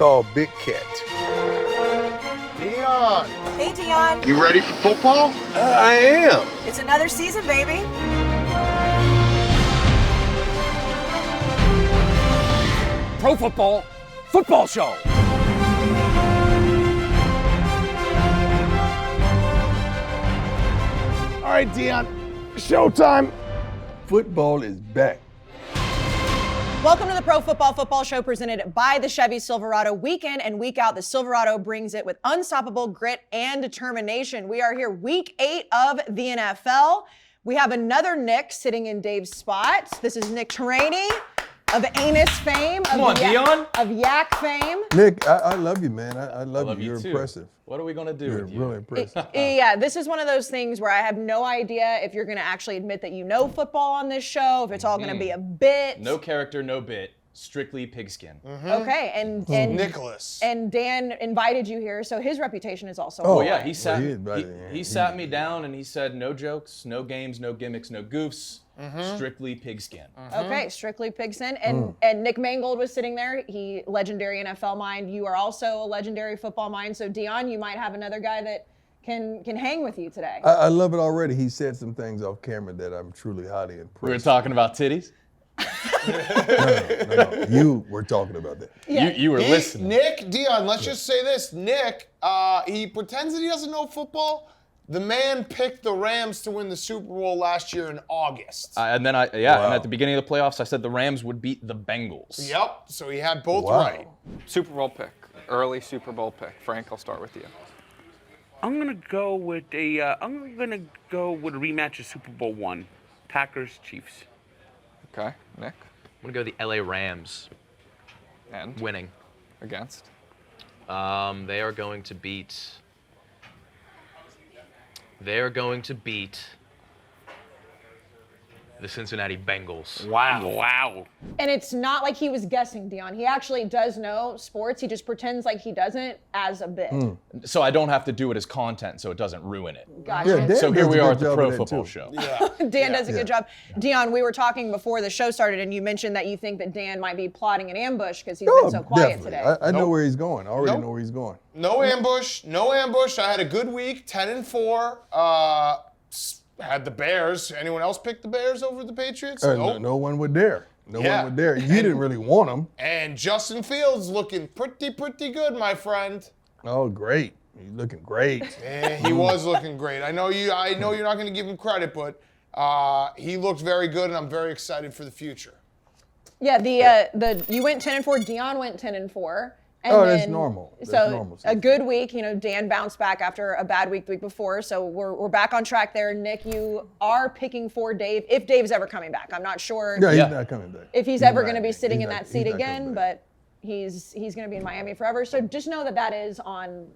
called Big Cat. Deion. Hey, Deion. You ready for football? I am. It's another season, baby. Pro Football Show. All right, Deion. Showtime. Football is back. Welcome to the Pro Football Show presented by the Chevy Silverado. Week in and week out, the Silverado brings it with unstoppable grit and determination. We are here week 8 of the NFL. We have another Nick sitting in Dave's spot. This is Nick Turani of Anus fame. Come on, Deion. Of Yak fame. Nick, I love you, man. I love you. You're too. impressive. What are we going to do You're with you? really impressive. Yeah, this is one of those things where I have no idea if you're going to actually admit that you know football on this show, if it's all going to be a bit. No character, no bit. Strictly pigskin. Okay, and Nicholas. And Dan invited you here, so his reputation is also Oh, high. yeah, he sat he sat me down and he said, no jokes, no games, no gimmicks, no goofs. Strictly pigskin. Okay, strictly pigskin. And Nick Mangold was sitting there. He legendary NFL mind. You are also a legendary football mind. So Deion, you might have another guy that can hang with you today. I love it already. He said some things off camera that I'm truly highly impressed. We were talking about titties. No. You were talking about that. Yeah. You were listening. Nick, Deion, let's just say this. Nick, he pretends that he doesn't know football. The man picked the Rams to win the Super Bowl last year in August. And then and at the beginning of the playoffs, I said the Rams would beat the Bengals. Yep, so he had both Wow. right. Super Bowl pick, early Super Bowl pick. Frank, I'll start with you. I'm gonna go with a rematch of Super Bowl I, Packers Chiefs. Okay, Nick. I'm going to go the LA Rams And winning. against. They are going to beat the Cincinnati Bengals. Wow. And it's not like he was guessing, Deion. He actually does know sports. He just pretends like he doesn't as a bit. So I don't have to do it as content so it doesn't ruin it. Gotcha. Yeah, Dan So here does we a are good at the job Pro of that, Football too. Show. Dan does a good job. Deion, we were talking before the show started, and you mentioned that you think that Dan might be plotting an ambush because he's been so quiet definitely. today. I know where he's going. I already know where he's going. No ambush. I had a good week, 10-4. Had the Bears. Anyone else pick the Bears over the Patriots? Nope. No one would dare. No Yeah. one would dare. You didn't really want him. And Justin Fields looking pretty good, my friend. Oh, great. He's looking great. He was looking great. I know you're not going to give him credit, but he looked very good, and I'm very excited for the future. Yeah, you went 10-4. Deion went 10-4. And That's then- normal. That's so normal. a good week. Dan bounced back after a bad week the week before. So we're back on track there. Nick, you are picking for Dave if Dave's ever coming back. I'm not sure Yeah, he's not coming back. if he's ever right. going to be sitting He's in not- that he's seat not coming again, back. but he's going to be in Miami forever. So just know that is on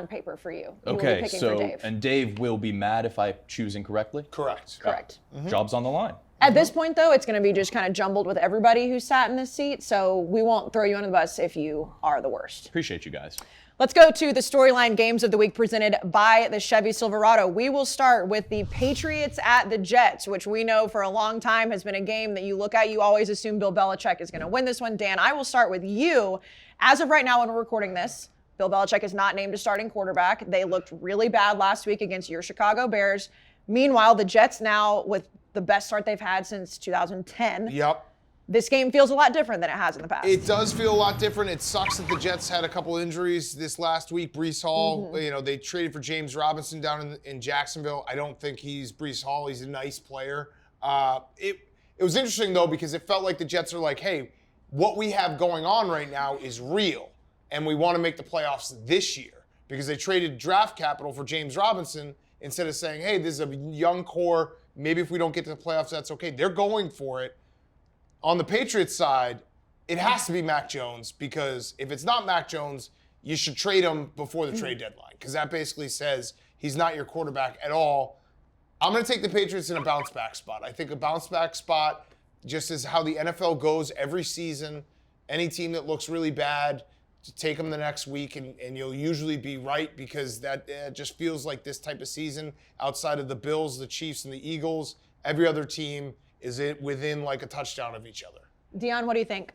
paper for you. You will be Okay, picking so for Dave. and Dave will be mad if I choose incorrectly. Correct. Correct. Job's on the line. At this point, though, it's going to be just kind of jumbled with everybody who sat in this seat, so we won't throw you under the bus if you are the worst. Appreciate you guys. Let's go to the storyline games of the week presented by the Chevy Silverado. We will start with the Patriots at the Jets, which we know for a long time has been a game that you look at, you always assume Bill Belichick is going to win this one. Dan, I will start with you. As of right now when we're recording this, Bill Belichick is not named a starting quarterback. They looked really bad last week against your Chicago Bears. Meanwhile, the Jets now with the best start they've had since 2010. Yep. This game feels a lot different than it has in the past. It does feel a lot different. It sucks that the Jets had a couple injuries this last week. Brees Hall, they traded for James Robinson down in Jacksonville. I don't think he's Brees Hall. He's a nice player. It was interesting, though, because it felt like the Jets are like, hey, what we have going on right now is real, and we want to make the playoffs this year because they traded draft capital for James Robinson instead of saying, hey, this is a young core. Maybe if we don't get to the playoffs, that's okay. They're going for it. On the Patriots side, it has to be Mac Jones because if it's not Mac Jones, you should trade him before the trade deadline because that basically says he's not your quarterback at all. I'm going to take the Patriots in a bounce back spot. I think a bounce back spot just is how the NFL goes every season. Any team that looks really bad, to take them the next week and you'll usually be right because that just feels like this type of season outside of the Bills, the Chiefs, and the Eagles. Every other team is within like a touchdown of each other. Deion, what do you think?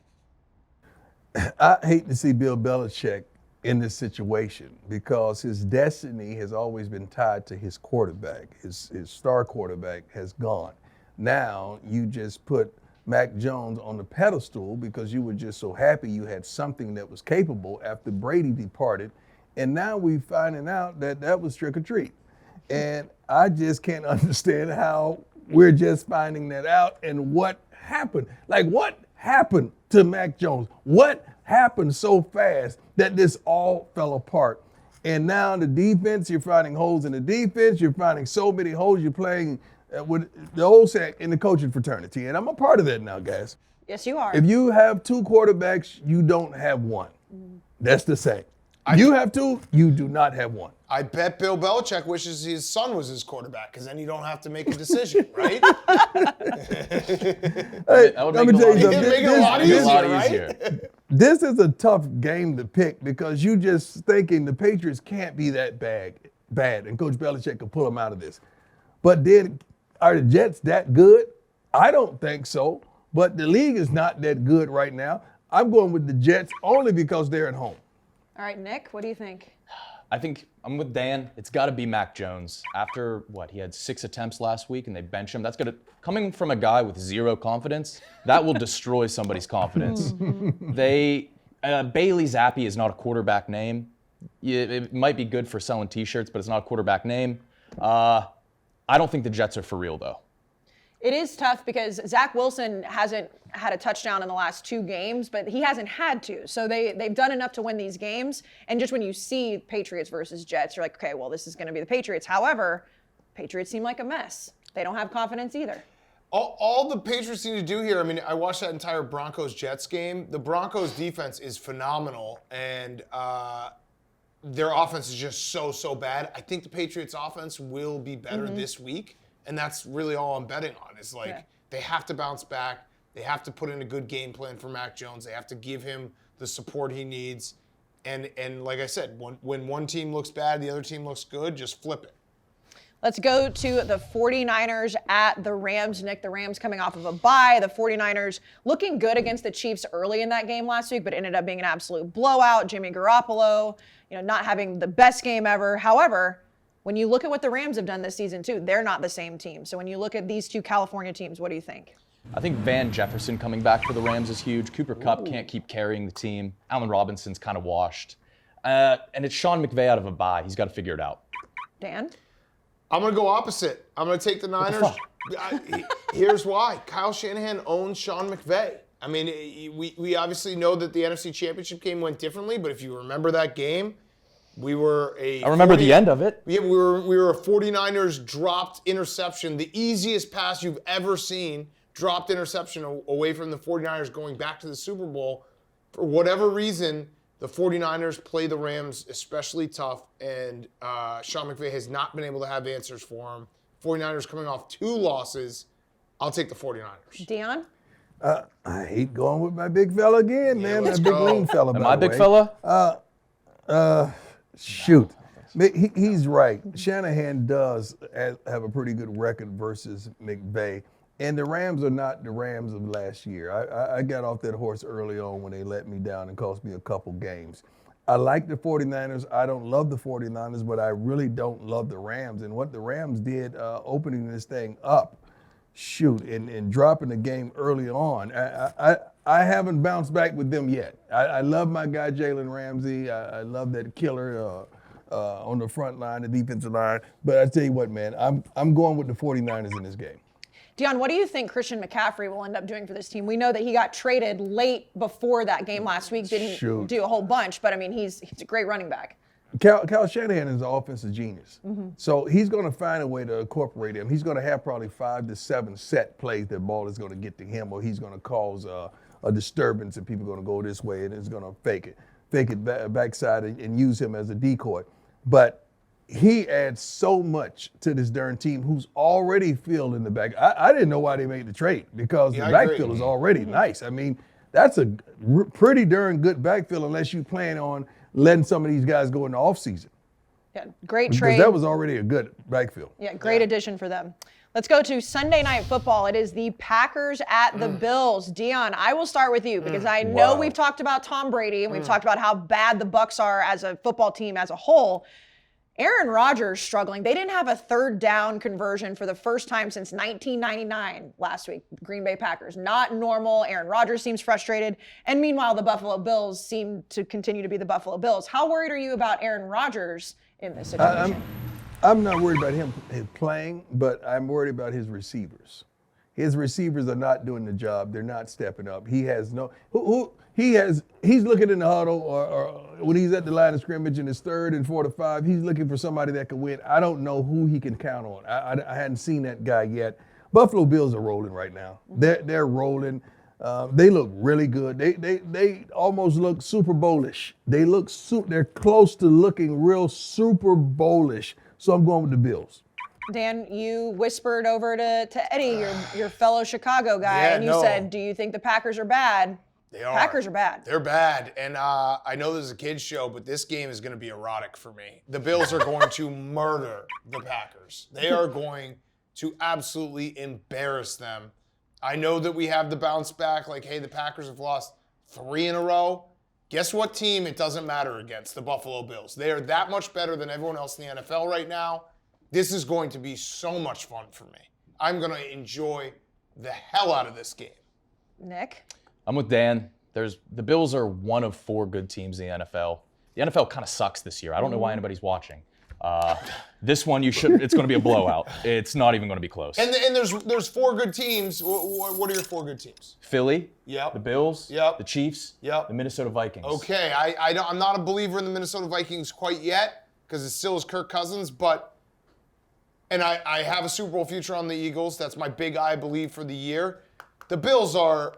I hate to see Bill Belichick in this situation because his destiny has always been tied to his quarterback. His star quarterback has gone. Now you just put Mac Jones on the pedestal because you were just so happy you had something that was capable after Brady departed. And now we're finding out that that was trick or treat. And I just can't understand how we're just finding that out and what happened. Like, what happened to Mac Jones? What happened so fast that this all fell apart? And now the defense, you're finding holes in the defense. You're finding so many holes. You're playing with the old sack in the coaching fraternity. And I'm a part of that now, guys. Yes, you are. If you have two quarterbacks, you don't have one. That's the saying. You have two, you do not have one. I bet Bill Belichick wishes his son was his quarterback because then you don't have to make a decision, right? Hey, That would let make me it tell a you lot something. Make it a lot easier, right? easier. This is a tough game to pick because you just thinking the Patriots can't be that bad, and Coach Belichick can pull them out of this. But then, are the Jets that good? I don't think so. But the league is not that good right now. I'm going with the Jets only because they're at home. All right, Nick, what do you think? I think I'm with Dan. It's got to be Mac Jones. After what, he had 6 attempts last week and they bench him. That's gonna, coming from a guy with zero confidence, that will destroy somebody's confidence. Bailey Zappi is not a quarterback name. It might be good for selling T-shirts, but it's not a quarterback name. I don't think the Jets are for real though. It is tough because Zach Wilson hasn't had a touchdown in the last 2 games, but he hasn't had to. So they've done enough to win these games. And just when you see Patriots versus Jets, you're like, okay, well, this is going to be the Patriots. However, Patriots seem like a mess. They don't have confidence either. All the Patriots need to do here, I mean, I watched that entire Broncos-Jets game. The Broncos defense is phenomenal, and their offense is just so bad. I think the Patriots offense will be better this week. And that's really all I'm betting on. Is like they have to bounce back. They have to put in a good game plan for Mac Jones. They have to give him the support he needs. And like I said, when one team looks bad, the other team looks good, just flip it. Let's go to the 49ers at the Rams. Nick, the Rams coming off of a bye. The 49ers looking good against the Chiefs early in that game last week, but ended up being an absolute blowout. Jimmy Garoppolo, not having the best game ever. However, when you look at what the Rams have done this season too, they're not the same team. So when you look at these 2 California teams, what do you think? I think Van Jefferson coming back for the Rams is huge. Cooper Kupp can't keep carrying the team. Allen Robinson's kind of washed. And it's Sean McVay out of a bye. He's got to figure it out. Dan? I'm going to go opposite. I'm going to take the Niners. Here's why. Kyle Shanahan owns Sean McVay. I mean, we obviously know that the NFC Championship game went differently, but if you remember that game, I remember the end of it. Yeah, we were a 49ers dropped interception, the easiest pass you've ever seen, dropped interception away from the 49ers going back to the Super Bowl. For whatever reason, the 49ers play the Rams especially tough, and Sean McVay has not been able to have answers for them. 49ers coming off 2 losses. I'll take the 49ers. Dion? I hate going with my big fella again, man. That big lean fella, by My the big way. fella? Shoot. He's right. Shanahan does have a pretty good record versus McVay. And the Rams are not the Rams of last year. I got off that horse early on when they let me down and cost me a couple games. I like the 49ers. I don't love the 49ers, but I really don't love the Rams. And what the Rams did opening this thing up, and dropping the game early on, I haven't bounced back with them yet. I love my guy Jalen Ramsey. I love that killer on the front line, the defensive line. But I tell you what, man, I'm going with the 49ers in this game. Dion, what do you think Christian McCaffrey will end up doing for this team? We know that he got traded late before that game last week, didn't do a whole bunch, but I mean, he's a great running back. Kyle Shanahan is an offensive genius. So he's going to find a way to incorporate him. He's going to have probably 5 to 7 set plays that ball is going to get to him, or he's going to cause a disturbance and people are going to go this way and it's going to fake it backside and use him as a decoy. But he adds so much to this darn team who's already filled in the back. I didn't know why they made the trade because the backfield is already nice. I mean, that's a pretty darn good backfield unless you plan on letting some of these guys go in the offseason. Yeah, great because trade. that was already a good backfield. Yeah, great addition for them. Let's go to Sunday Night Football. It is the Packers at the Bills. Deion, I will start with you because I know we've talked about Tom Brady and we've talked about how bad the Bucs are as a football team as a whole. Aaron Rodgers struggling. They didn't have a third down conversion for the first time since 1999 last week. Green Bay Packers. Not normal. Aaron Rodgers seems frustrated. And meanwhile, the Buffalo Bills seem to continue to be the Buffalo Bills. How worried are you about Aaron Rodgers in this situation? I'm not worried about him playing, but I'm worried about his receivers. His receivers are not doing the job. They're not stepping up. He has no he's looking in the huddle or when he's at the line of scrimmage and it's 3rd and 4 to 5, he's looking for somebody that can win. I don't know who he can count on. I hadn't seen that guy yet. Buffalo Bills are rolling right now. They're rolling. They look really good. They almost look Super Bowl-ish. They're close to looking real Super Bowl-ish. So I'm going with the Bills. Dan, you whispered over to Eddie, your fellow Chicago guy, and you said, do you think the Packers are bad? They are. Packers are bad. They're bad. And I know this is a kid's show, but this game is going to be erotic for me. The Bills are going to murder the Packers. They are going to absolutely embarrass them. I know that we have the bounce back, like, hey, the Packers have lost 3 in a row. Guess what team it doesn't matter against? The Buffalo Bills. They are that much better than everyone else in the NFL right now. This is going to be so much fun for me. I'm going to enjoy the hell out of this game. Nick? I'm with Dan. The Bills are one of 4 good teams in the NFL. The NFL kind of sucks this year. I don't know why anybody's watching. This one, it's going to be a blowout. It's not even going to be close. And there's 4 good teams. What are your 4 good teams? Philly, Yep. the Bills, Yep. the Chiefs, Yep. the Minnesota Vikings. Okay, I'm not a believer in the Minnesota Vikings quite yet because it still is Kirk Cousins, and I have a Super Bowl future on the Eagles. That's my big I believe for the year. The Bills are,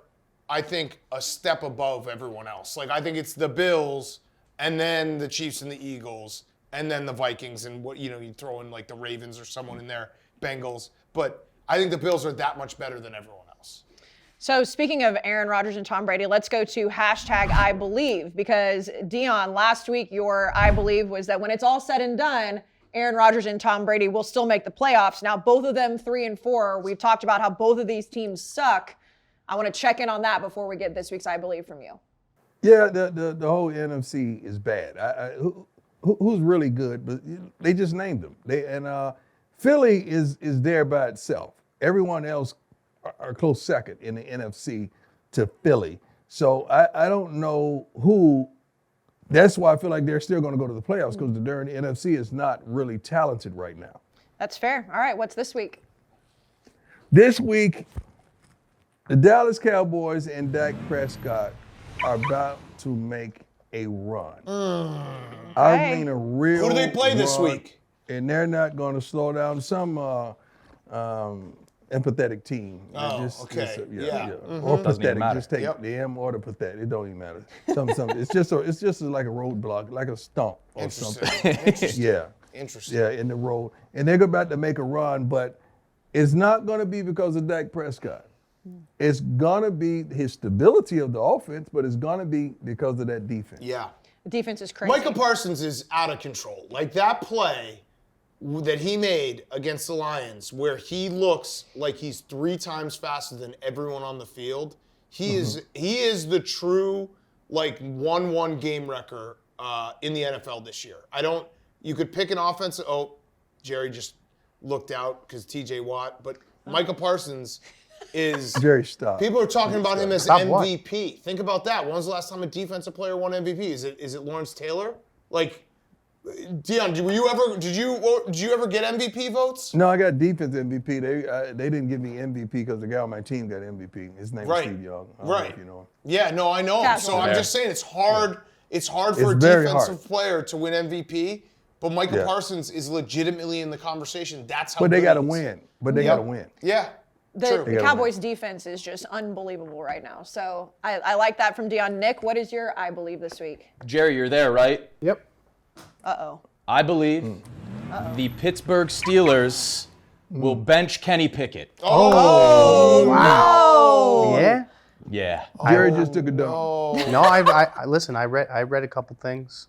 I think, a step above everyone else. Like, I think it's the Bills and then the Chiefs and the Eagles and then the Vikings and you throw in like the Ravens or someone in there, Bengals. But I think the Bills are that much better than everyone else. So speaking of Aaron Rodgers and Tom Brady, let's go to #IBelieve because Deion, last week your I believe was that when it's all said and done, Aaron Rodgers and Tom Brady will still make the playoffs. Now, both of them 3 and 4. We've talked about how both of these teams suck. I want to check in on that before we get this week's I believe from you. Yeah, the whole NFC is bad. Who's really good? But they just named them. Philly is there by itself. Everyone else are close second in the NFC to Philly. So I don't know who. That's why I feel like they're still going to go to the playoffs because the darn NFC is not really talented right now. That's fair. All right, what's this week? This week, the Dallas Cowboys and Dak Prescott are about to make a run. I mean a real Who do they play this run, week? And they're not going to slow down some empathetic team. Okay. Yeah. Or Doesn't even pathetic. matter. Just take the M or the pathetic. It don't even matter. Something. It's just like a roadblock, like a stump or something. Interesting. Yeah. Interesting. Yeah, in the road. And they're about to make a run, but it's not going to be because of Dak Prescott. It's going to be his stability of the offense, but it's going to be because of that defense. Yeah. The defense is crazy. Micah Parsons is out of control. Like that play that he made against the Lions where he looks like he's 3 times faster than everyone on the field. He is the true like 1-1 game wrecker in the NFL this year. You could pick an offense. Oh, Jerry just looked out because TJ Watt, but Micah Parsons is Jerry, stop. People are talking about him as Stop what? MVP. Think about that. When was the last time a defensive player won MVP? Is it Lawrence Taylor? Like, Deion, did you ever get MVP votes? No, I got defense MVP. They didn't give me MVP because the guy on my team got MVP. His name is Steve Young. I don't know if you know him. Yeah, no, I know him. So I'm just saying it's hard. It's hard for a very defensive hard. player to win MVP. But Micah Yeah. Parsons is legitimately in the conversation. That's how. But they good got to he is. win. But they got to win. Yeah. The True. Cowboys defense is just unbelievable right now. So I like that from Deion. Nick, what is your I believe this week? Jerry, you're there, right? Yep. Uh-oh. I believe the Pittsburgh Steelers will bench Kenny Pickett. Oh, Yeah. Yeah. Jerry just took a dump. No, I listen. I read a couple things.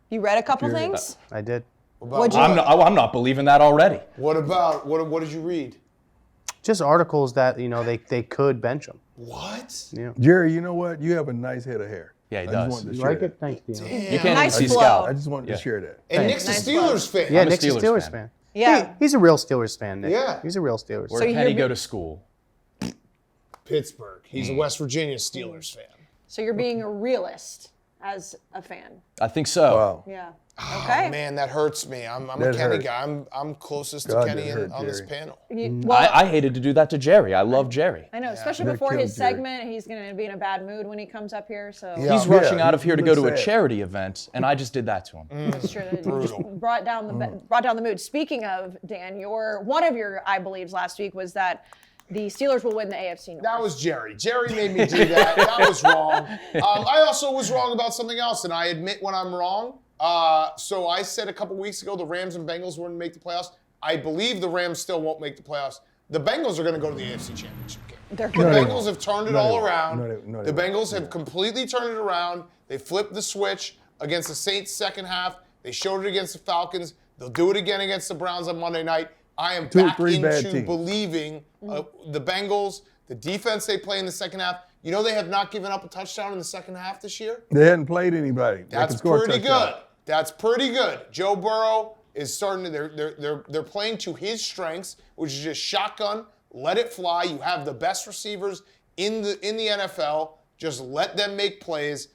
You read a couple things? I did. What'd you- I'm not believing that already. What about what did you read? Just articles that they could bench him. What? Yeah. Jerry, you know what? You have a nice head of hair. Yeah, he I just does. wanted to You share like that. it? Thanks, Deion. You can't Nice even see flow. Scout. I just wanted to share that. And Nick's a Nice Steelers fan. Yeah, I'm a Nick's a Steelers Steelers fan. fan. Yeah. He's a real Steelers fan, Nick. Yeah. He's a real Steelers Where fan. can he go to school? Pittsburgh. He's a West Virginia Steelers fan. So you're being a realist as a fan. I think so. Wow. Yeah. Oh Okay. man, that hurts me. I'm a That Kenny hurt. guy. I'm closest God, to Kenny that hurt, on this Jerry. panel. Well, I hated to do that to Jerry. I love Jerry. I know, especially That before killed his Jerry. segment, he's going to be in a bad mood when he comes up here. So Yeah. He's rushing out of he here to go to looks a sad. charity event, and I just did that to him. it's true. You just brought down the mood. Speaking of Dan, one of your I believes last week was that the Steelers will win the AFC North. That was Jerry. Jerry made me do that. That was wrong. I also was wrong about something else, and I admit when I'm wrong. So I said a couple weeks ago the Rams and Bengals wouldn't make the playoffs. I believe the Rams still won't make the playoffs. The Bengals are going to go to the AFC Championship game. They're The good. they Bengals have turned it all around. No, The they Bengals have completely turned it around. They flipped the switch against the Saints second half. They showed it against the Falcons. They'll do it again against the Browns on Monday night. I am back three bad into teams. believing the Bengals, the defense they play in the second half. You know they have not given up a touchdown in the second half this year? They hadn't played anybody. They That's could score a pretty touchdown. good. That's pretty good. Joe Burrow is starting to they're playing to his strengths, which is just shotgun, let it fly. You have the best receivers in the NFL. Just let them make plays.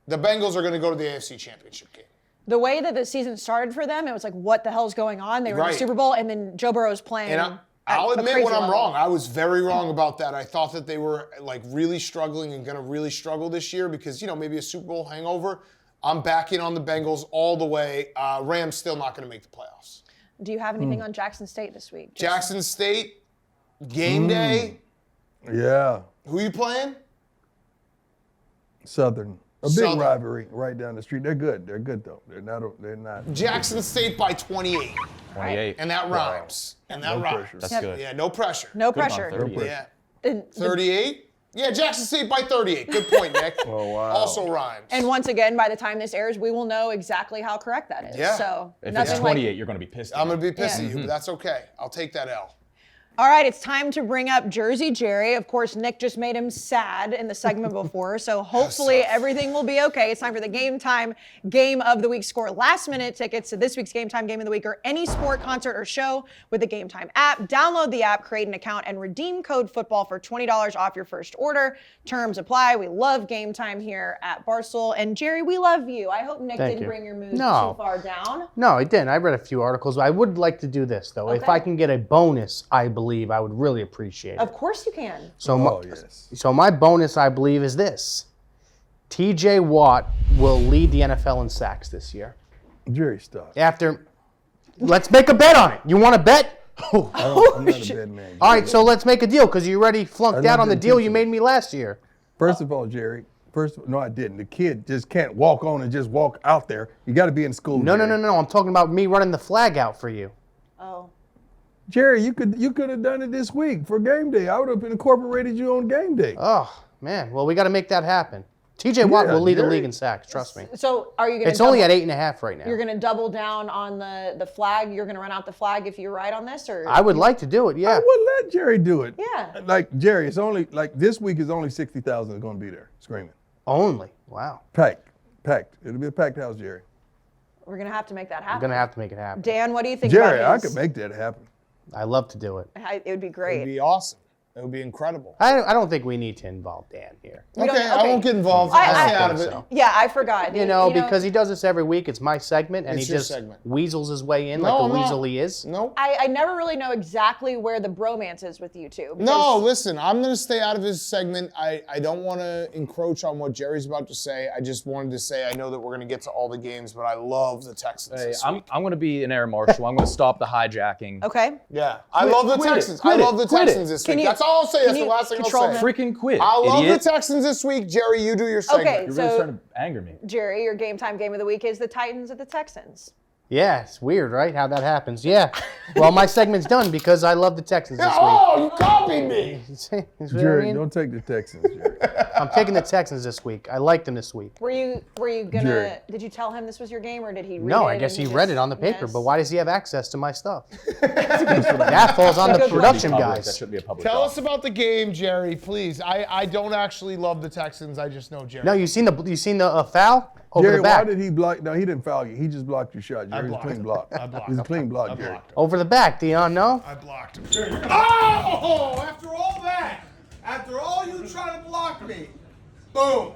The Bengals are going to go to the AFC Championship game. The way that the season started for them, it was like, what the hell's going on? They were in Right. the Super Bowl, and then Joe Burrow's playing. And at I'll a admit crazy when I'm level. wrong. I was very wrong about that. I thought that they were like really struggling and going to really struggle this year because, maybe a Super Bowl hangover. I'm back in on the Bengals all the way. Rams still not going to make the playoffs. Do you have anything on Jackson State this week? Just- Jackson State, game day. Yeah. Who you playing? Southern. A big Southern. rivalry right down the street. They're good. They're good though. They're not. Jackson State by 28. 28. And that rhymes. And that No rhymes. pressure. That's good. Yeah, no pressure. No Could've gone pressure. 38. Yeah. And, 38? Yeah, Jackson State by 38. Good point, Nick. Oh, wow. Also rhymes. and once again, by the time this airs, we will know exactly how correct that is. Yeah. So If nothing it's like 28, you're going to be pissed. I'm at going to me. be pissed Yeah. at you, but that's okay. I'll take that L. All right, it's time to bring up Jersey Jerry. Of course, Nick just made him sad in the segment before, so hopefully everything will be okay. It's time for the Game Time Game of the Week. Score last-minute tickets to this week's Game Time Game of the Week or any sport, concert, or show with the Game Time app. Download the app, create an account, and redeem code FOOTBALL for $20 off your first order. Terms apply. We love Game Time here at Barstool. And Jerry, we love you. I hope Nick Thank didn't you. bring your mood No. too far down. No, I didn't. I read a few articles. I would like to do this, though. If Okay. I can get a bonus, I believe I would really appreciate it. Of course you can. So, Oh, yes. so my bonus, I believe, is this. TJ Watt will lead the NFL in sacks this year. Jerry, stop. Let's make a bet on it. You want to bet? I'm not a bad man. All right, so let's make a deal because you already flunked I'm out not on the deal you intentional. made me last year. First of all, Jerry. No, I didn't. The kid just can't walk on and just walk out there. You got to be in school. No, Jerry. I'm talking about me running the flag out for you. Oh. Jerry, you could have done it this week for game day. I would have incorporated you on game day. Oh, man. Well, we got to make that happen. TJ Watt Yeah, will lead the Jerry. league in sacks. Trust me. So are you going to It's only at 8.5 right now. You're going to double down on the flag? You're going to run out the flag if you're right on this? Or I would like to do it, I yeah. would let Jerry do it. Yeah. Like Jerry, it's only like this week is only 60,000 is going to be there screaming. Only. Wow. Packed. It'll be a packed house, Jerry. We're going to have to make that I'm happen. going to have to make it happen. Dan, what do you think Jerry, I about could make that happen. I love to do it. It would be It great. would be awesome. It would be incredible. I don't think we need to involve Dan here. We don't- Okay, I won't get involved. I- I'll stay I- out of think it. so. Yeah, I forgot. You know, because he does this every week. It's my segment, and It's he your just segment. weasels his way in No, like I'm the not. weasel he is. No. I never really know exactly where the bromance is with you two. No, because- listen, I'm going to stay out of his segment. I don't want to encroach on what Jerry's about to say. I just wanted to say I know that we're going to get to all the games, but I love the Texans Hey, this I'm week. going to be an air marshal. I'm going to stop the hijacking. Okay. Yeah, I love the quit it, Texans. quit I it, love the quit it. Texans this Can week. you- That's all I'll say. can That's the you last thing I'll control say. him? Freaking quit, I love idiot. the Texans this week. Jerry, you do your segment. Okay, You're so really trying to anger me. Jerry, your game time game of the week is the Titans at the Texans. Yeah, it's weird, right? How that happens. Yeah. Well, my segment's done because I love the Texans this week. Oh, you copied me. See what I Jerry, mean? don't take the Texans, Jerry. I'm taking the Texans this week. I like them this week. Were you gonna? Jerry. Did you tell him this was your game, or did he read it? No, I and guess he just read it on the paper, missed? but why does he have access to my stuff? That falls on the good production Public. That guys. should be a public. Tell doc. us about the game, Jerry, please. I don't actually love the Texans. I just know Jerry. No, you seen the foul over Jerry, the back? why did he block? No, he didn't foul you. He just blocked your shot, Jerry. It was a blocked clean him. block. I blocked It was a him. clean block, I Jerry. blocked him. Over the back, Deion. No. I blocked him. Oh! After all that, after all you trying to block me, boom.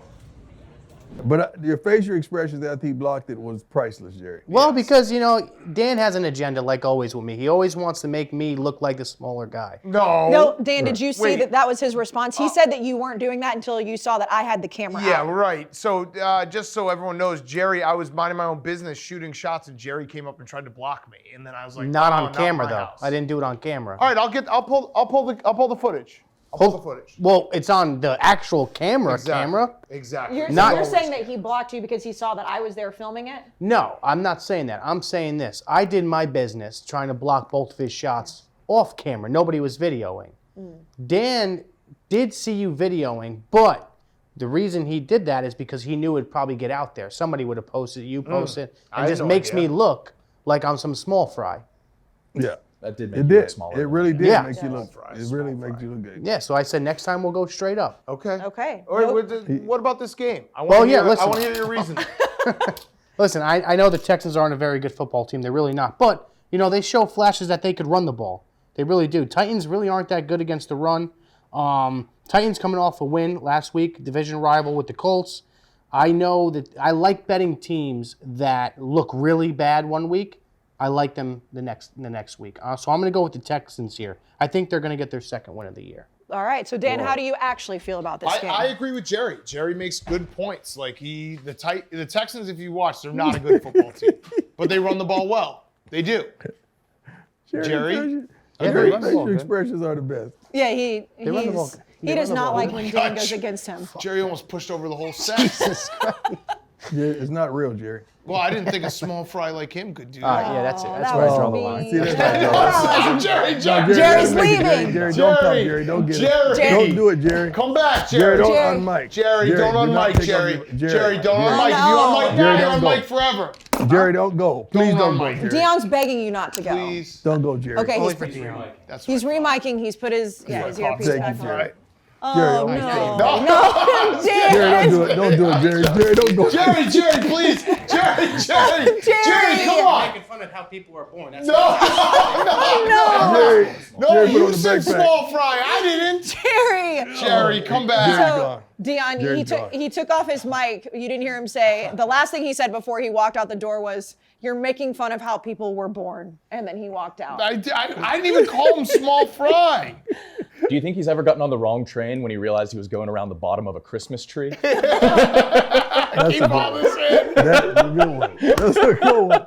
But your facial expressions after he blocked it was priceless, Jerry. Well, because Dan has an agenda like always with me. He always wants to make me look like the smaller guy. No, Dan, did you see Wait. that was his response? He said that you weren't doing that until you saw that I had the camera Yeah, out. right. So just so everyone knows, Jerry, I was minding my own business, shooting shots, and Jerry came up and tried to block me, and then I was like, Not "Oh, on camera my though. house." I didn't do it on camera. All right, I'll pull the footage. I'll pull the footage. Well, it's on the actual camera. Exactly. You're, Not- so you're saying that he blocked you because he saw that I was there filming it? No, I'm not saying that. I'm saying this. I did my business trying to block both of his shots off camera. Nobody was videoing. Dan did see you videoing, but the reason he did that is because he knew it'd probably get out there. Somebody would have posted it, you posted it, I and had just no makes idea. me look like I'm some small fry. Yeah. That did make It you did. look smaller. It really did Yeah. make you look. It really makes you look good. Yeah, so I said next time we'll go straight up. Okay. Okay. All right. Nope. What about this game? I Well, want yeah, I listen. want to hear your reason. Listen, I know the Texans aren't a very good football team. They're really not. But, they show flashes that they could run the ball. They really do. Titans really aren't that good against the run. Titans coming off a win last week, division rival with the Colts. I know that I like betting teams that look really bad one week. I like them the next week. So I'm going to go with the Texans here. I think they're going to get their second win of the year. All right. So, Dan, how do you actually feel about this game? I agree with Jerry. Jerry makes good points. Like the Texans, if you watch, they're not a good football team, but they run the ball well. They do. Jerry? Agree. run the Facial ball good. expressions are the best. Yeah, run the ball. he does not like when Dan goes against him. Jerry almost pushed over the whole set. Yeah, it's not real, Jerry. Well, I didn't think a small fry like him could do All right, that. yeah, that's it. That's that where I was draw the mean. line. See, that's Jerry, Jerry's make it, leaving. Jerry, don't come, Jerry. Don't get Jerry. it. Don't do it, Jerry. Come back, Jerry, Jerry. don't Jerry. unmic. Jerry, don't do not unmic, take Jerry. off Jerry, don't Jerry. unmic. If you No. unmic now, Jerry, you're don't go. unmic forever. Jerry, don't go. Please don't go, unmic. Jerry. Deion's begging you not to go. Please. Don't go, Jerry. Okay, Only he's, for Deion. That's he's remiking. He's put his Thank earpiece you, back on. Jerry. Oh, Jerry, no. don't- No, Jerry, Dan. don't do it. Don't do it, Jerry. Jerry, don't go. Jerry, please. Jerry, come on. Making fun of how people are born. That's No, Jerry, no, Jerry, put on you the said backpack. small fry. I didn't. Jerry. Jerry, come back. Jerry So, gone. Dion, Jerry's gone. he took off his mic. You didn't hear him say, the last thing he said before he walked out the door was, "You're making fun of how people were born." And then he walked out. I didn't even call him small fry. Do you think he's ever gotten on the wrong train when he realized he was going around the bottom of a Christmas tree? That's a good one. That's a good one. That's a good one.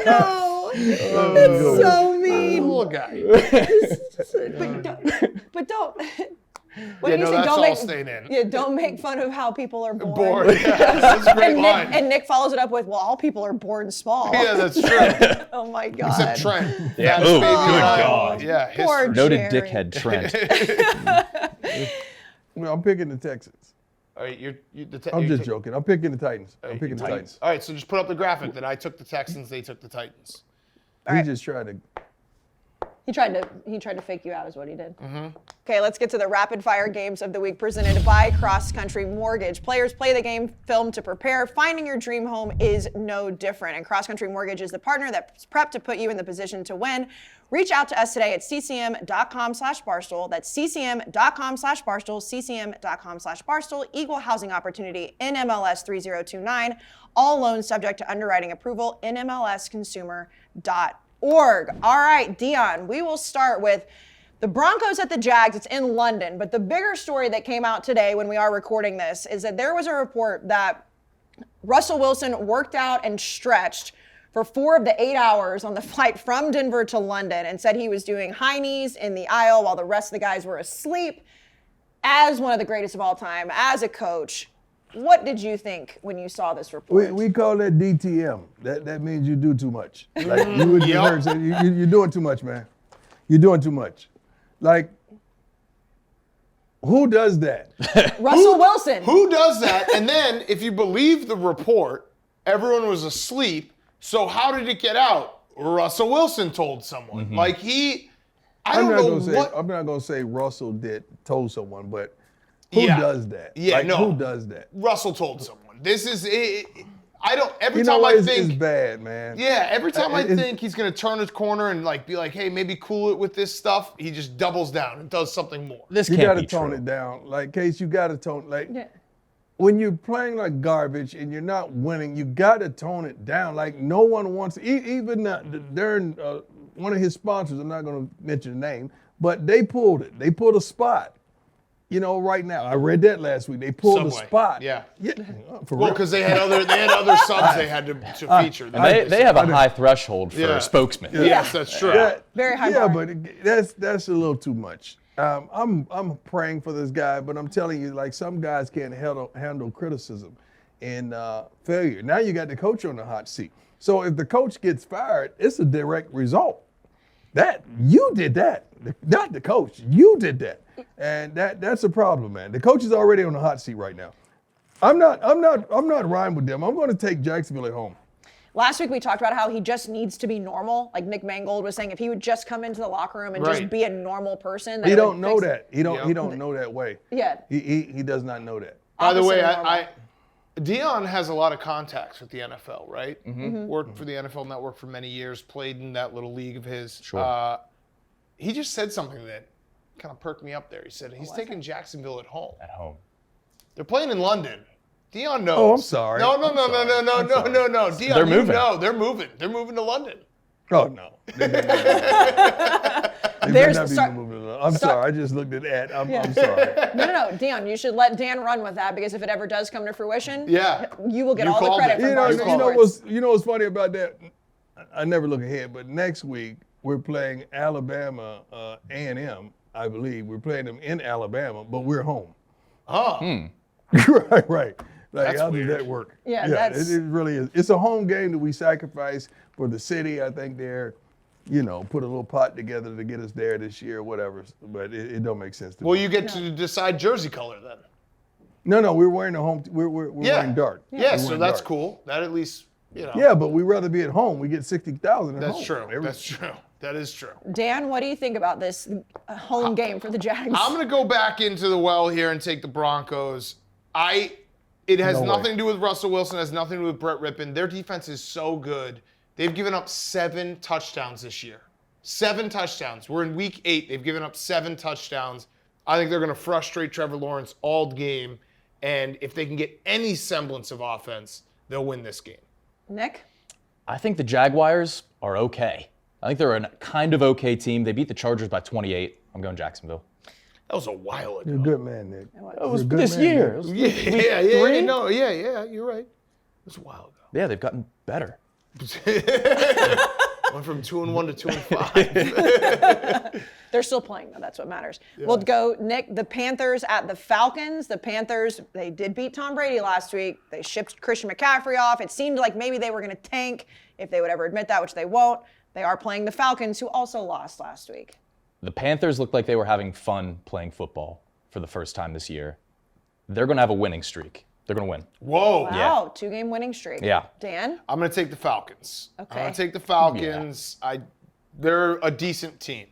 No. Oh, So mean. Little guy. But don't. What Yeah, do you no, say? that's Don't all make, staying in. Yeah, don't make fun of how people are born. Bored. Yeah, that's a great line. And Nick follows it up with, "Well, all people are born small." Yeah, that's true. Oh my God. Except Trent. Yeah. That's Oh, baby good Ryan. God. Yeah, Poor history. Noted Jerry. dickhead Trent. Well, I'm picking the Texans. All right, I'm just joking. I'm picking the Titans. I'm picking the Titans. All right, so just put up the graphic that I took the Texans, they took the Titans. He just tried to. He tried to fake you out, is what he did. Okay, let's get to the rapid fire games of the week presented by Cross Country Mortgage. Players play the game film to prepare. Finding your dream home is no different, and Cross Country Mortgage is the partner that's prepped to put you in the position to win. Reach out to us today at ccm.com/barstool. That's ccm.com/barstool, ccm.com/barstool. Equal housing opportunity, NMLS 3029. All loans subject to underwriting approval, NMLSconsumer.org. All right, Deion, we will start with the Broncos at the Jags. It's in London, but the bigger story that came out today when we are recording this is that there was a report that Russell Wilson worked out and stretched for 4 of the 8 hours on the flight from Denver to London and said he was doing high knees in the aisle while the rest of the guys were asleep. As one of the greatest of all time, as a coach, What did you think when you saw this report? We call that DTM. That means you do too much. Like you would say, you're doing too much, man. You're doing too much. Like, who does that? Russell Wilson. Who does that? And then, if you believe the report, everyone was asleep. So how did it get out? Russell Wilson told someone. Like I'm not gonna say Russell told someone, but who does that? Yeah, like, no. Who does that? Russell told someone. This is it. I don't. Every You know time what? I It's think, bad, man. yeah, every time I it's- think he's gonna turn his corner and like be like, hey, maybe cool it with this stuff, he just doubles down and does something more. This You can't gotta be tone true. it down. Like, Kayce, you gotta tone like. Yeah. When you're playing like garbage and you're not winning, you got to tone it down. Like no one wants, even during one of his sponsors, I'm not going to mention the name, but they pulled it. They pulled a spot. You know, right now, I read that last week. They pulled Subway. a spot. Yeah. For Well, real. because they had other subs they had to feature. And they have a high threshold for Yeah. spokesmen. Yes, that's true. Yeah, Very high Yeah, bar. but that's a little too much. I'm praying for this guy, but I'm telling you, like some guys can't handle criticism and failure. Now you got the coach on the hot seat. So if the coach gets fired, it's a direct result. That you did that, not the coach. You did that, and that's a problem, man. The coach is already on the hot seat right now. I'm not riding with them. I'm going to take Jacksonville at home. Last week we talked about how he just needs to be normal. Like Nick Mangold was saying, if he would just come into the locker room and just Right. be a normal person, He it don't would know fix- that. He don't Yeah. know that way. Yeah. He does not know that. By the Opposite way, of normal. Deion has a lot of contacts with the NFL, right? Mm-hmm. Worked for the NFL Network for many years, played in that little league of his. Sure. He just said something that kind of perked me up there. He said he's taking Jacksonville at home. At home. They're playing in London. Deion knows. Oh, I'm sorry. No. I'm sorry. I'm sorry. Deion, They're moving. No, they're moving. They're moving to London. Oh no. They better There's not be start- moving along. I'm sorry. I just looked at that. I'm sorry. No, Deion, you should let Dan run with that because if it ever does come to fruition, Yeah. you will get You all the called credit it. for You know, Barstool Sports. you know what's funny about that? I never look ahead, but next week we're playing Alabama A&M, I believe. We're playing them in Alabama, but we're home. Oh. Right. Like, That's how weird. does that work? Yeah, that's- it really is. It's a home game that we sacrifice for the city. I think they're, put a little pot together to get us there this year or whatever. But it don't make sense to Well, me. you get to decide jersey color then. No, we're wearing the home. We're wearing dark. Yeah, We're so wearing that's dark. cool. That at least, Yeah, but we'd rather be at home. We get 60,000 at That's home. true. That's true. That is true. Dan, what do you think about this home game for the Jags? I'm going to go back into the well here and take the Broncos. It has No way. nothing to do with Russell Wilson. It has nothing to do with Brett Rippon. Their defense is so good. They've given up 7 touchdowns this year. 7 touchdowns. We're in week 8. They've given up 7 touchdowns. I think they're going to frustrate Trevor Lawrence all game. And if they can get any semblance of offense, they'll win this game. Nick? I think the Jaguars are okay. I think they're a kind of okay team. They beat the Chargers by 28. I'm going Jacksonville. That was a while ago. You're a good man, Nick. It was You're a good this man, year. Nick. It was Yeah, three? no, yeah, you're right. It was a while ago. Yeah, they've gotten better. Went from 2-1 to 2-5. They're still playing, though. That's what matters. We'll go, Nick, the Panthers at the Falcons. The Panthers, they did beat Tom Brady last week. They shipped Christian McCaffrey off. It seemed like maybe they were going to tank if they would ever admit that, which they won't. They are playing the Falcons, who also lost last week. The Panthers looked like they were having fun playing football for the first time this year. They're going to have a winning streak. They're going to win. Whoa. Wow, 2-game winning streak. Yeah. Dan? I'm going to take the Falcons. Okay. I'm going to take the Falcons. They're a decent team.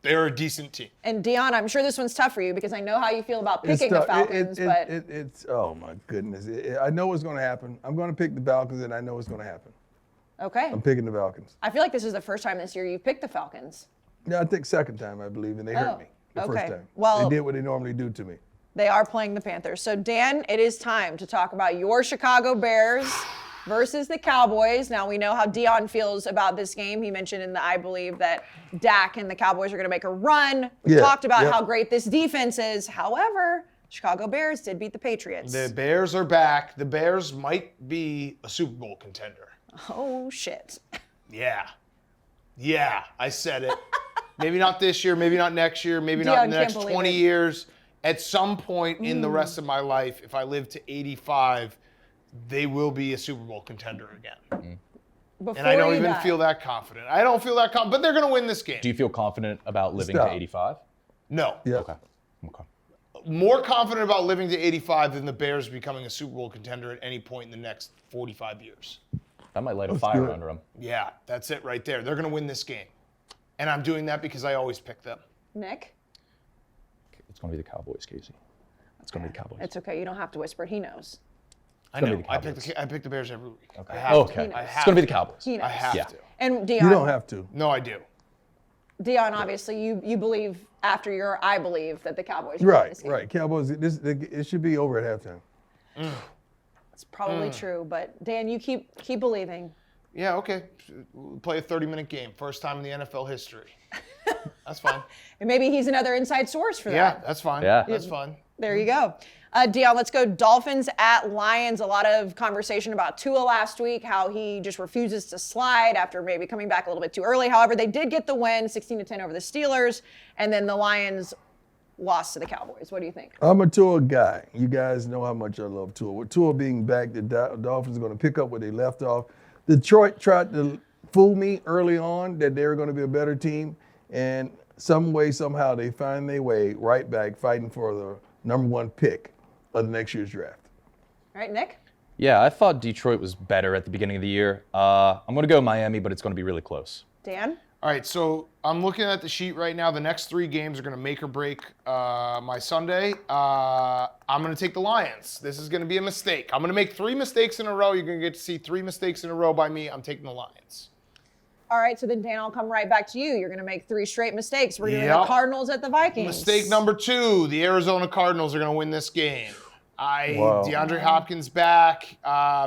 They're a decent team. And Deion, I'm sure this one's tough for you because I know how you feel about picking the tough. Falcons, but It's oh my goodness. I know what's going to happen. I'm going to pick the Falcons, and I know it's going to happen. okay. I'm picking the Falcons. I feel like this is the first time this year you've picked the Falcons. Yeah, I think second time, I believe, and they hurt Oh, me the okay. first time. Well- They did what they normally do to me. They are playing the Panthers. So, Dan, it is time to talk about your Chicago Bears versus the Cowboys. Now, we know how Deion feels about this game. He mentioned in the I Believe that Dak and the Cowboys are going to make a run. We Yeah, talked about yep. how great this defense is. However, Chicago Bears did beat the Patriots. The Bears are back. The Bears might be a Super Bowl contender. Oh, shit. Yeah. Yeah, I said it. Maybe not this year, maybe not next year, maybe Deion not in the can't next believe 20 it. years. at some point in the rest of my life, if I live to 85, they will be a Super Bowl contender again. Before And I don't you even die. feel that confident. I don't feel that confident, but they're going to win this game. Do you feel confident about living Stop. to 85? No. Yeah. Okay. More confident about living to 85 than the Bears becoming a Super Bowl contender at any point in the next 45 years. That might light a fire good. under them. Yeah, that's it right there. They're going to win this game. And I'm doing that because I always pick them. Nick? It's going to be the Cowboys, Kayce. It's going to be the Cowboys. It's okay. You don't have to whisper. He knows. I gonna know. be the I pick Cowboys. I pick the Bears every week. Okay. I have to. Okay. I It's have going to be to. the Cowboys. He knows. I have Yeah. to. And Deion, You don't have to. No, I do. Deion, obviously, you believe after your I believe that the Cowboys will win Right, this game. right. Cowboys, it should be over at halftime. It's probably true, but Dan, you keep believing. Yeah, okay. We'll play a 30-minute game. First time in the NFL history. That's fine. And maybe he's another inside source for Yeah, that. that's fine. Yeah. That's fine. There you go. Deion, let's go Dolphins at Lions. A lot of conversation about Tua last week, how he just refuses to slide after maybe coming back a little bit too early. However, they did get the win, 16-10 over the Steelers, and then the Lions lost to the Cowboys. What do you think? I'm a Tua guy. You guys know how much I love Tua. With Tua being back, the Dolphins are going to pick up where they left off. Detroit tried to fool me early on that they were going to be a better team, and some way, somehow, they find their way right back fighting for the number 1 pick of the next year's draft. All right, Nick? Yeah, I thought Detroit was better at the beginning of the year. I'm going to go Miami, but it's going to be really close. Dan? All right, so I'm looking at the sheet right now. The next 3 games are going to make or break my Sunday. I'm going to take the Lions. This is going to be a mistake. I'm going to make 3 mistakes in a row. You're going to get to see 3 mistakes in a row by me. I'm taking the Lions. All right, so then Dan, I'll come right back to you. You're going to make 3 straight mistakes. We're doing the Yep. Cardinals at the Vikings. Mistake number 2, the Arizona Cardinals are going to win this game. Wow. DeAndre Hopkins back,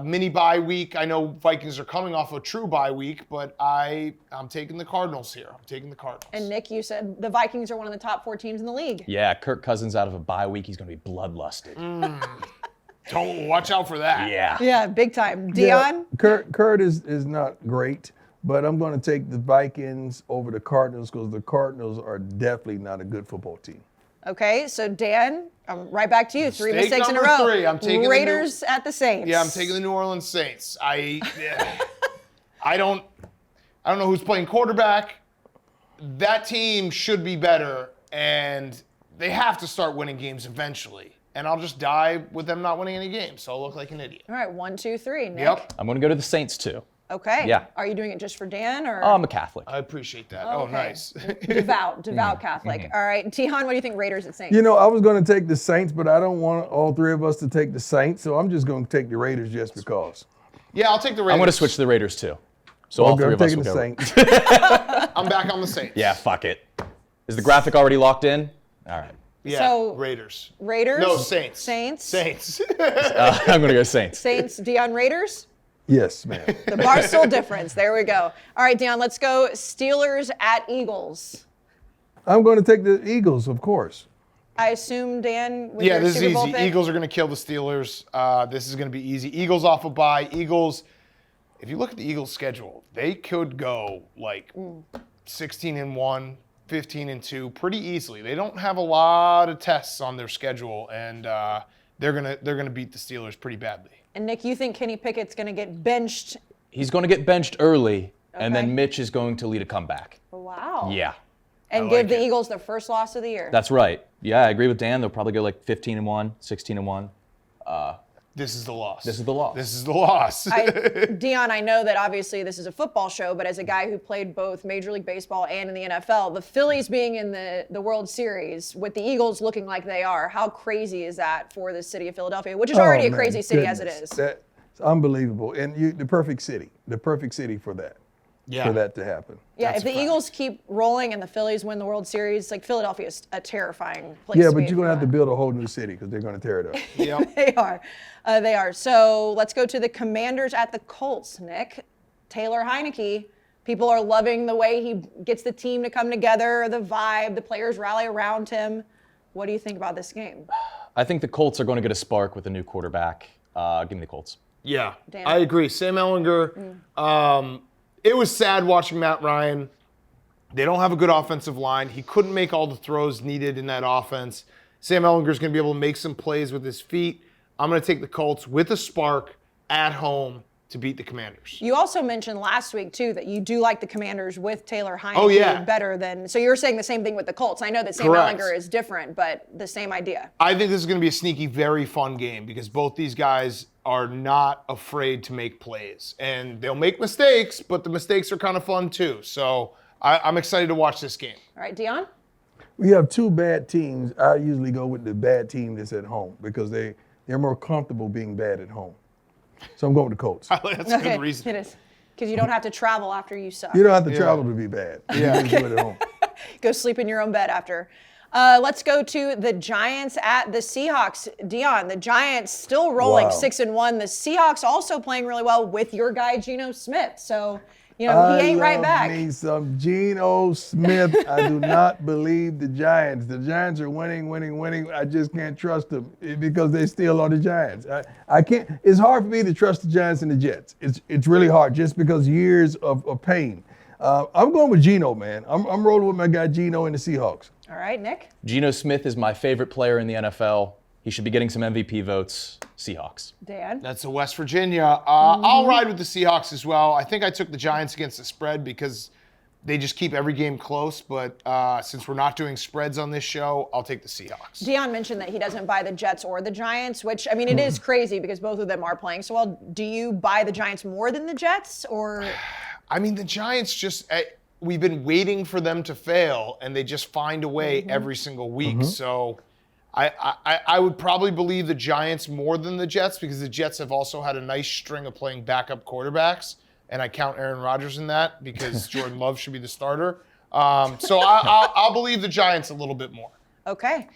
mini bye week. I know Vikings are coming off a true bye week, but I'm taking the Cardinals here. I'm taking the Cardinals. And Nick, you said the Vikings are one of the top 4 teams in the league. Yeah, Kirk Cousins out of a bye week. He's going to be bloodlusted. Don't watch out for that. Yeah. Yeah, big time. Yeah, Deion? Kurt is not great, but I'm going to take the Vikings over the Cardinals because the Cardinals are definitely not a good football team. Okay, so Dan, right back to you. 3 Mistake mistakes in a number row. 3, I'm taking the Raiders at the Saints. Yeah, I'm taking the New Orleans Saints. I don't know who's playing quarterback. That team should be better, and they have to start winning games eventually. And I'll just die with them not winning any games, so I'll look like an idiot. All right, 1, 2, 3. Nick? Yep, I'm going to go to the Saints, too. Okay. Yeah. Are you doing it just for Dan or? I'm a Catholic. I appreciate that. Okay. Oh, nice. Devout Catholic. All right, Tihan, what do you think? Raiders at Saints. You know, I was going to take the Saints, but I don't want all 3 of us to take the Saints, so I'm just going to take the Raiders just because. Yeah, I'll take the Raiders. I'm going to switch to the Raiders, too. So all Okay, 3 I'm of us taking will the go. Saints. I'm back on the Saints. Yeah, fuck it. Is the graphic already locked in? All right. Yeah, So- Raiders. Raiders? No, Saints. Saints? Saints. I'm going to go Saints. Saints, Deion Raiders? Yes, ma'am. The Barstool difference. There we go. All right, Deion, let's go Steelers at Eagles. I'm going to take the Eagles, of course. I assume, Dan, with Yeah, your this is Super Bowl easy. pick? Eagles are going to kill the Steelers. This is going to be easy. Eagles off a bye. Eagles, if you look at the Eagles' schedule, they could go like 16-1, 15-2 pretty easily. They don't have a lot of tests on their schedule, and they're gonna beat the Steelers pretty badly. And Nick, you think Kenny Pickett's going to get benched? He's going to get benched early, and Okay. then Mitch is going to lead a comeback. Wow. Yeah. And I give like the it. Eagles their first loss of the year. That's right. Yeah, I agree with Dan. They'll probably go like 15-1, 16-1. This is the loss. This is the loss. This is the loss. Deion, I know that obviously this is a football show, but as a guy who played both Major League Baseball and in the NFL, the Phillies being in the World Series with the Eagles looking like they are, how crazy is that for the city of Philadelphia, which is already a Oh, man, crazy city as it goodness. is? That's unbelievable. And the perfect city for that. Yeah. For that to happen. Yeah, That's if the a fact. Eagles keep rolling and the Phillies win the World Series, like Philadelphia is a terrifying place Yeah, to be. but you're going to have to build a whole new city because they're going to tear it up. Yep. They are. They are. So let's go to the Commanders at the Colts, Nick. Taylor Heineke. People are loving the way he gets the team to come together, the vibe, the players rally around him. What do you think about this game? I think the Colts are going to get a spark with a new quarterback. Give me the Colts. Yeah, Dan? I agree. Sam Ehlinger. It was sad watching Matt Ryan. They don't have a good offensive line. He couldn't make all the throws needed in that offense. Sam Ehlinger's going to be able to make some plays with his feet. I'm going to take the Colts with a spark at home to beat the Commanders. You also mentioned last week, too, that you do like the Commanders with Taylor Heineke better than – so you're saying the same thing with the Colts. I know that Sam Ehlinger is different, but the same idea. I think this is going to be a sneaky, very fun game because both these guys are not afraid to make plays. And they'll make mistakes, but the mistakes are kind of fun, too. So I'm excited to watch this game. All right, Deion? We have two bad teams. I usually go with the bad team that's at home because they're more comfortable being bad at home. So I'm going with the Colts. That's a good reason. It is. Because you don't have to travel after you suck. You don't have to travel to be bad. Yeah. You can do it at home. Go sleep in your own bed after. Let's go to the Giants at the Seahawks. Deion, the Giants still rolling Wow. 6-1. The Seahawks also playing really well with your guy, Geno Smith. So, he ain't right back. Me some Geno Smith. I do not believe the Giants. The Giants are winning. I just can't trust them because they still are the Giants. I can't. It's hard for me to trust the Giants and the Jets. It's really hard just because years of pain. I'm going with Geno, man. I'm rolling with my guy Geno and the Seahawks. All right, Nick? Geno Smith is my favorite player in the NFL. He should be getting some MVP votes. Seahawks. Dan? That's a West Virginia. I'll ride with the Seahawks as well. I think I took the Giants against the spread because they just keep every game close. But since we're not doing spreads on this show, I'll take the Seahawks. Deion mentioned that he doesn't buy the Jets or the Giants, which, I mean, it is crazy because both of them are playing so well. Do you buy the Giants more than the Jets, or? I mean, the Giants just we've been waiting for them to fail, and they just find a way every single week. So I would probably believe the Giants more than the Jets because the Jets have also had a nice string of playing backup quarterbacks, and I count Aaron Rodgers in that because Jordan Love should be the starter. So I'll believe the Giants a little bit more. Okay.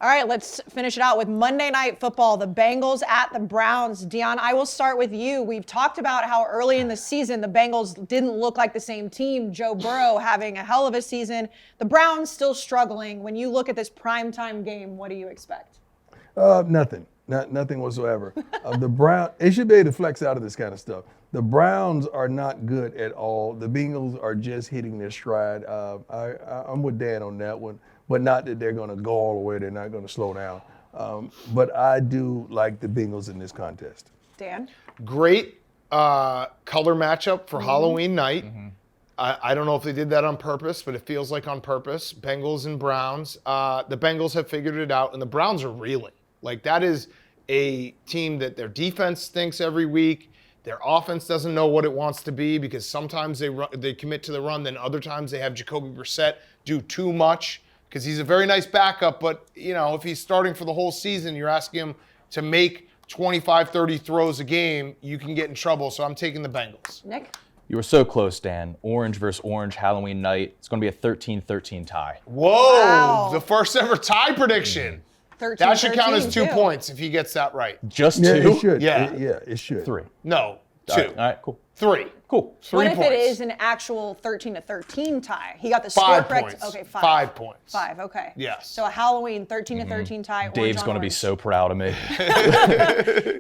All right, let's finish it out with Monday Night Football, the Bengals at the Browns. Deion, I will start with you. We've talked about how early in the season the Bengals didn't look like the same team. Joe Burrow having a hell of a season. The Browns still struggling. When you look at this primetime game, what do you expect? Nothing. Nothing whatsoever. They should be able to flex out of this kind of stuff. The Browns are not good at all. The Bengals are just hitting their stride. I'm with Dan on that one. But not that they're going to go all the way. They're not going to slow down. But I do like the Bengals in this contest. Dan? Great color matchup for Halloween night. I don't know if they did that on purpose, but it feels like on purpose. Bengals and Browns. The Bengals have figured it out, and the Browns are reeling. Like, that is a team that their defense stinks every week. Their offense doesn't know what it wants to be because sometimes they commit to the run, then other times they have Jacoby Brissett do too much. Because he's a very nice backup, but, if he's starting for the whole season, you're asking him to make 25, 30 throws a game, you can get in trouble. So I'm taking the Bengals. Nick? You were so close, Dan. Orange versus orange, Halloween night. It's going to be a 13-13 tie. Whoa, Wow. the first ever tie prediction. 13, That should count as 2 too. points if he gets that right. Just Yeah, two? it should. Yeah. It should. 3. No, All 2. right, all right, cool. 3. Cool. 3 What if points. it is an actual 13-13 tie? He got the score 5 correct. points. Okay, 5 points. 5, okay. Yes. So a Halloween 13-13 tie. orange Dave's on going to be orange. so proud of me.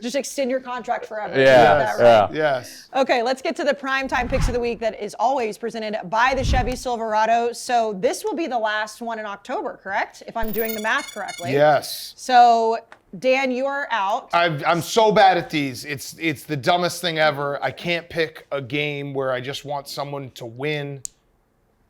Just extend your contract forever. Yeah, Get that right. Yes. Okay, let's get to the primetime picks of the week that is always presented by the Chevy Silverado. So this will be the last one in October, correct? If I'm doing the math correctly. Yes. So, Dan, you are out. I'm so bad at these. It's the dumbest thing ever. I can't pick a game where I just want someone to win.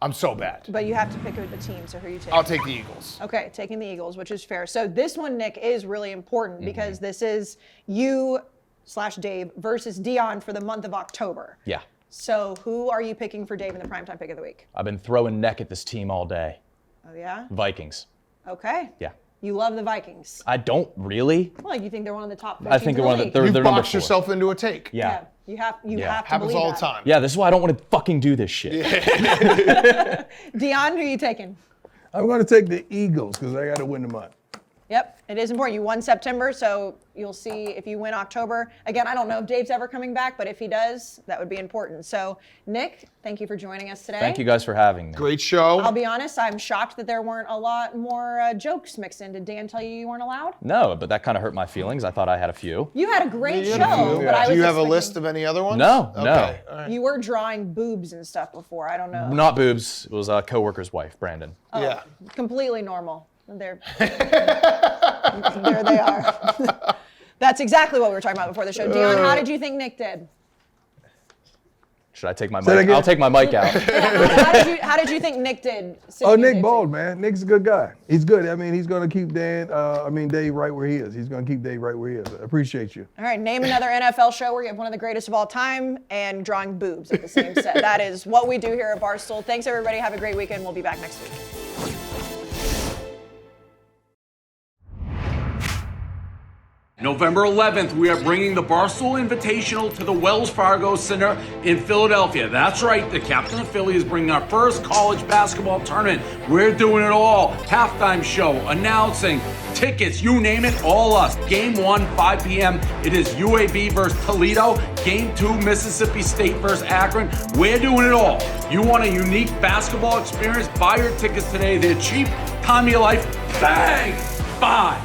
I'm so bad. But you have to pick a team, so who are you taking? I'll take the Eagles. Okay, taking the Eagles, which is fair. So this one, Nick, is really important because this is you/Dave versus Deion for the month of October. Yeah. So who are you picking for Dave in the primetime pick of the week? I've been throwing neck at this team all day. Oh, yeah? Vikings. Okay. Yeah. You love the Vikings. I don't really. Well, you think they're one of the top 4 I teams think in they're the one of league. the, they're You number boxed 4. yourself into a take. Yeah. You have to Happens believe all that. the time. Yeah, this is why I don't want to fucking do this shit. Deion, who are you taking? I'm going to take the Eagles because I got to win the month. Yep, it is important. You won September, so you'll see if you win October. Again, I don't know if Dave's ever coming back, but if he does, that would be important. So, Nick, thank you for joining us today. Thank you guys for having me. Great show. I'll be honest, I'm shocked that there weren't a lot more jokes mixed in. Did Dan tell you weren't allowed? No, but that kind of hurt my feelings. I thought I had a few. You had a great You show, had a few. but I was Do you have a expecting- list of any other ones? No, no. Okay. All right. You were drawing boobs and stuff before. I don't know. Not boobs. It was a coworker's wife, Brandon. Yeah. Completely normal. There they are. That's exactly what we were talking about before the show. Deion, how did you think Nick did? Should I take my Say that mic? again? I'll take my mic out. How did you think Nick did? Oh, Nick balled, man. Nick's a good guy. He's good. I mean, he's going to keep Dave right where he is. He's going to keep Dave right where he is. I appreciate you. All right, name another NFL show where you have one of the greatest of all time and drawing boobs at the same set. That is what we do here at Barstool. Thanks, everybody. Have a great weekend. We'll be back next week. November 11th, we are bringing the Barstool Invitational to the Wells Fargo Center in Philadelphia. That's right, the captain of Philly is bringing our first college basketball tournament. We're doing it all. Halftime show, announcing, tickets, you name it, all us. Game 1, 5 p.m. It is UAB versus Toledo. Game 2, Mississippi State versus Akron. We're doing it all. You want a unique basketball experience? Buy your tickets today. They're cheap. Time of your life. Bang! Bye.